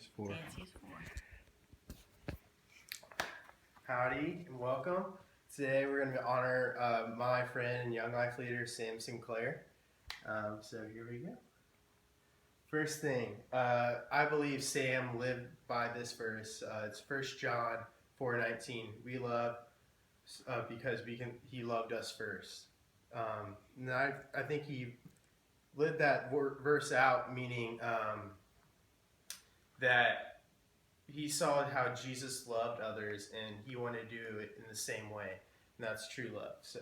Dancy's 4. Dancy's 4. Howdy and welcome. Today we're going to honor my friend and young life leader Sam Sinclair. So here we go. First thing, I believe Sam lived by this verse. It's 1 John 4:19. We love because he loved us first. And I think he lived that verse out, meaning that he saw how Jesus loved others and he wanted to do it in the same way. And that's true love. So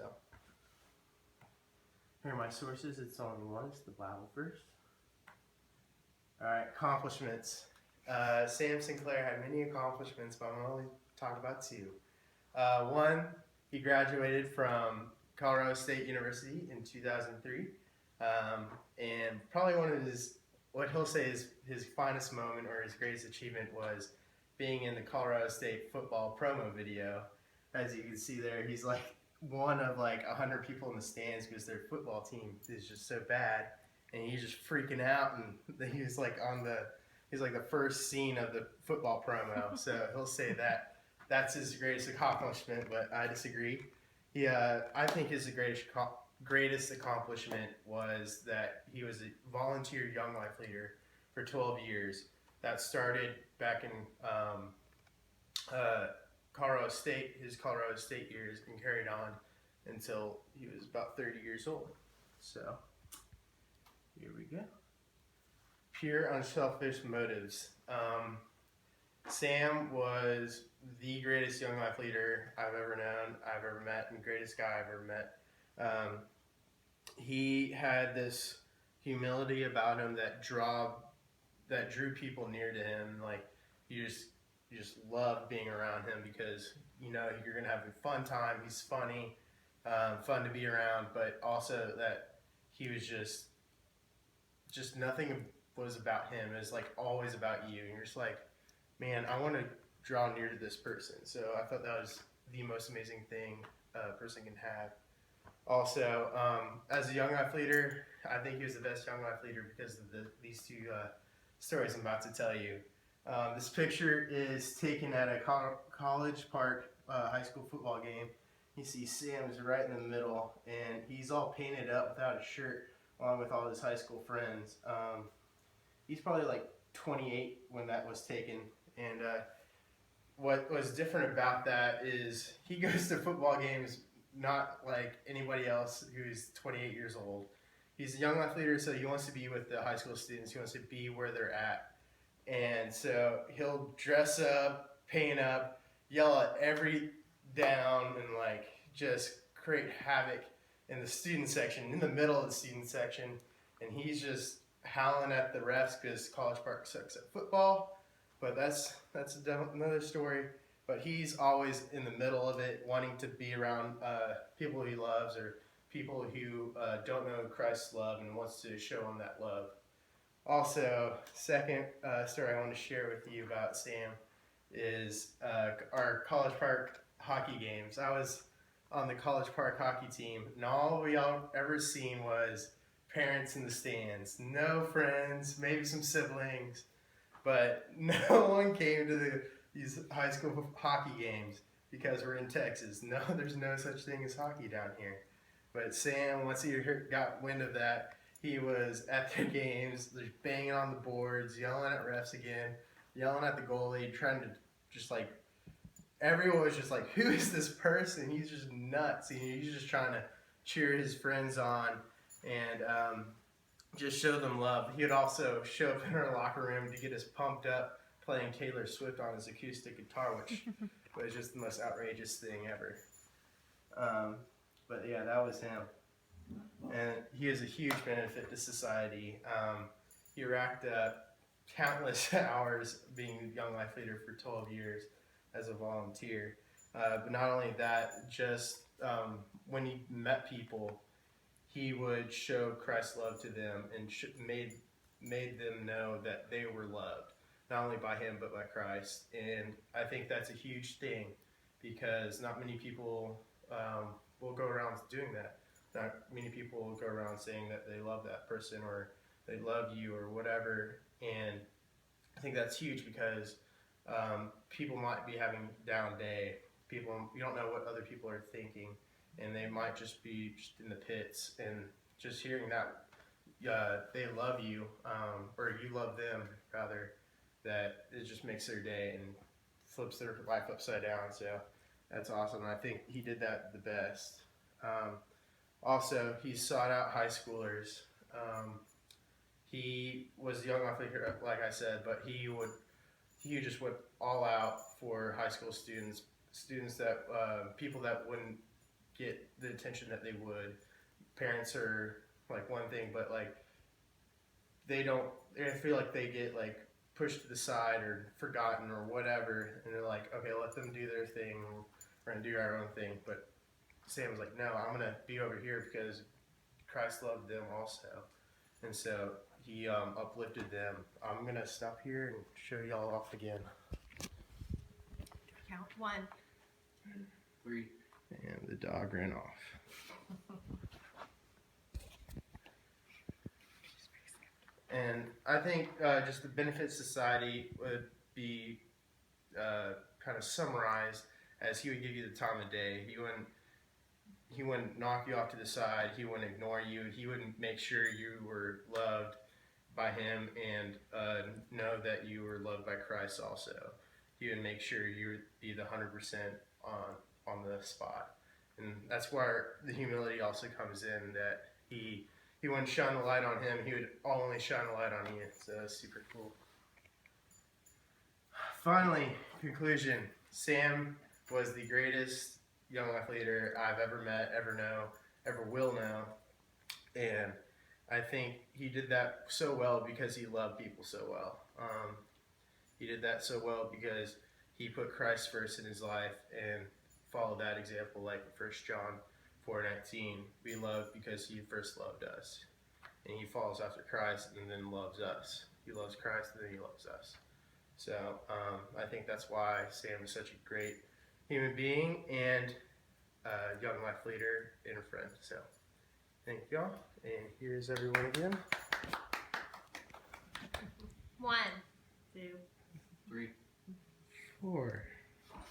here are my sources. It's only one. It's the Bible first. All right, accomplishments. Sam Sinclair had many accomplishments, but I'm going to only talk about two. One, he graduated from Colorado State University in 2003. And probably one of what he'll say is his finest moment or his greatest achievement was being in the Colorado State football promo video. As you can see there, he's like one of like 100 people in the stands because their football team is just so bad, and he's just freaking out, and he was like he's like the first scene of the football promo. So he'll say that that's his greatest accomplishment, but I disagree. I think his greatest accomplishment was that he was a volunteer young life leader for 12 years. That started back in Colorado State, his Colorado State years, and carried on until he was about 30 years old. So, here we go. Pure, unselfish motives. Sam was the greatest young life leader I've ever known, I've ever met, and greatest guy I've ever met. He had this humility about him that drew people near to him. Like you just love being around him because you know you're gonna have a fun time. He's funny, fun to be around, but also that he was just nothing was about him. It was like always about you. And you're just like, man, I want to draw near to this person. So I thought that was the most amazing thing a person can have. Also, as a young life leader, I think he was the best young life leader because of these two stories I'm about to tell you. This picture is taken at a College Park high school football game. You see Sam's right in the middle, and he's all painted up without a shirt, along with all his high school friends. He's probably like 28 when that was taken, and what was different about that is he goes to football games not like anybody else who's 28 years old. He's a young life leader, so he wants to be with the high school students. He wants to be where they're at. And so he'll dress up, paint up, yell at every down, and like just create havoc in the student section, in the middle of the student section. And he's just howling at the refs because College Park sucks at football. But that's another story. But he's always in the middle of it, wanting to be around people he loves or people who don't know Christ's love and wants to show them that love. Also, second story I want to share with you about Sam is our College Park hockey games. I was on the College Park hockey team, and all we all ever seen was parents in the stands. No friends, maybe some siblings, but no one came to these high school hockey games because we're in Texas. No, there's no such thing as hockey down here. But Sam, once he got wind of that, he was at the games, just banging on the boards, yelling at refs again, yelling at the goalie, trying to just like, everyone was just like, who is this person? He's just nuts. He's just trying to cheer his friends on and just show them love. He would also show up in our locker room to get us pumped up, playing Taylor Swift on his acoustic guitar, which was just the most outrageous thing ever. But yeah, that was him. And he is a huge benefit to society. He racked up countless hours being young life leader for 12 years as a volunteer. But not only that, just when he met people, he would show Christ's love to them and made them know that they were loved, not only by him but by Christ. And I think that's a huge thing because not many people will go around doing that. Not many people will go around saying that they love that person or they love you or whatever. And I think that's huge because people might be having a down day. People, you don't know what other people are thinking, and they might just be just in the pits. And just hearing that they love you, or you love them rather, that it just makes their day and flips their life upside down. So that's awesome. I think he did that the best. Also, he sought out high schoolers. He was young off leader, like I said, but he just went all out for high school students, students that people that wouldn't get the attention that they would. Parents are like one thing, but like they don't. They feel like they get like pushed to the side or forgotten or whatever, and they're like, okay, let them do their thing. We're gonna do our own thing. But Sam was like, no, I'm gonna be over here because Christ loved them also, and so he uplifted them. I'm gonna stop here and show y'all off again. Count 1, 2, 3. And the dog ran off. And I think just the benefit society would be kind of summarized as he would give you the time of day. He wouldn't knock you off to the side. He wouldn't ignore you. He wouldn't make sure you were loved by him and know that you were loved by Christ also. He would make sure you would be the 100% on the spot. And that's where the humility also comes in, that he wouldn't shine the light on him. He would only shine the light on you. So that's super cool. Finally, conclusion. Sam was the greatest young life leader I've ever met, ever know, ever will know. And I think he did that so well because he loved people so well. He did that so well because he put Christ first in his life and followed that example, like 1 John 4:19. We love because he first loved us. And he follows after Christ and then loves us. He loves Christ and then he loves us. So I think that's why Sam is such a great human being and young life leader and a friend. So thank y'all. And here's everyone again. 1, 2, 3. 4.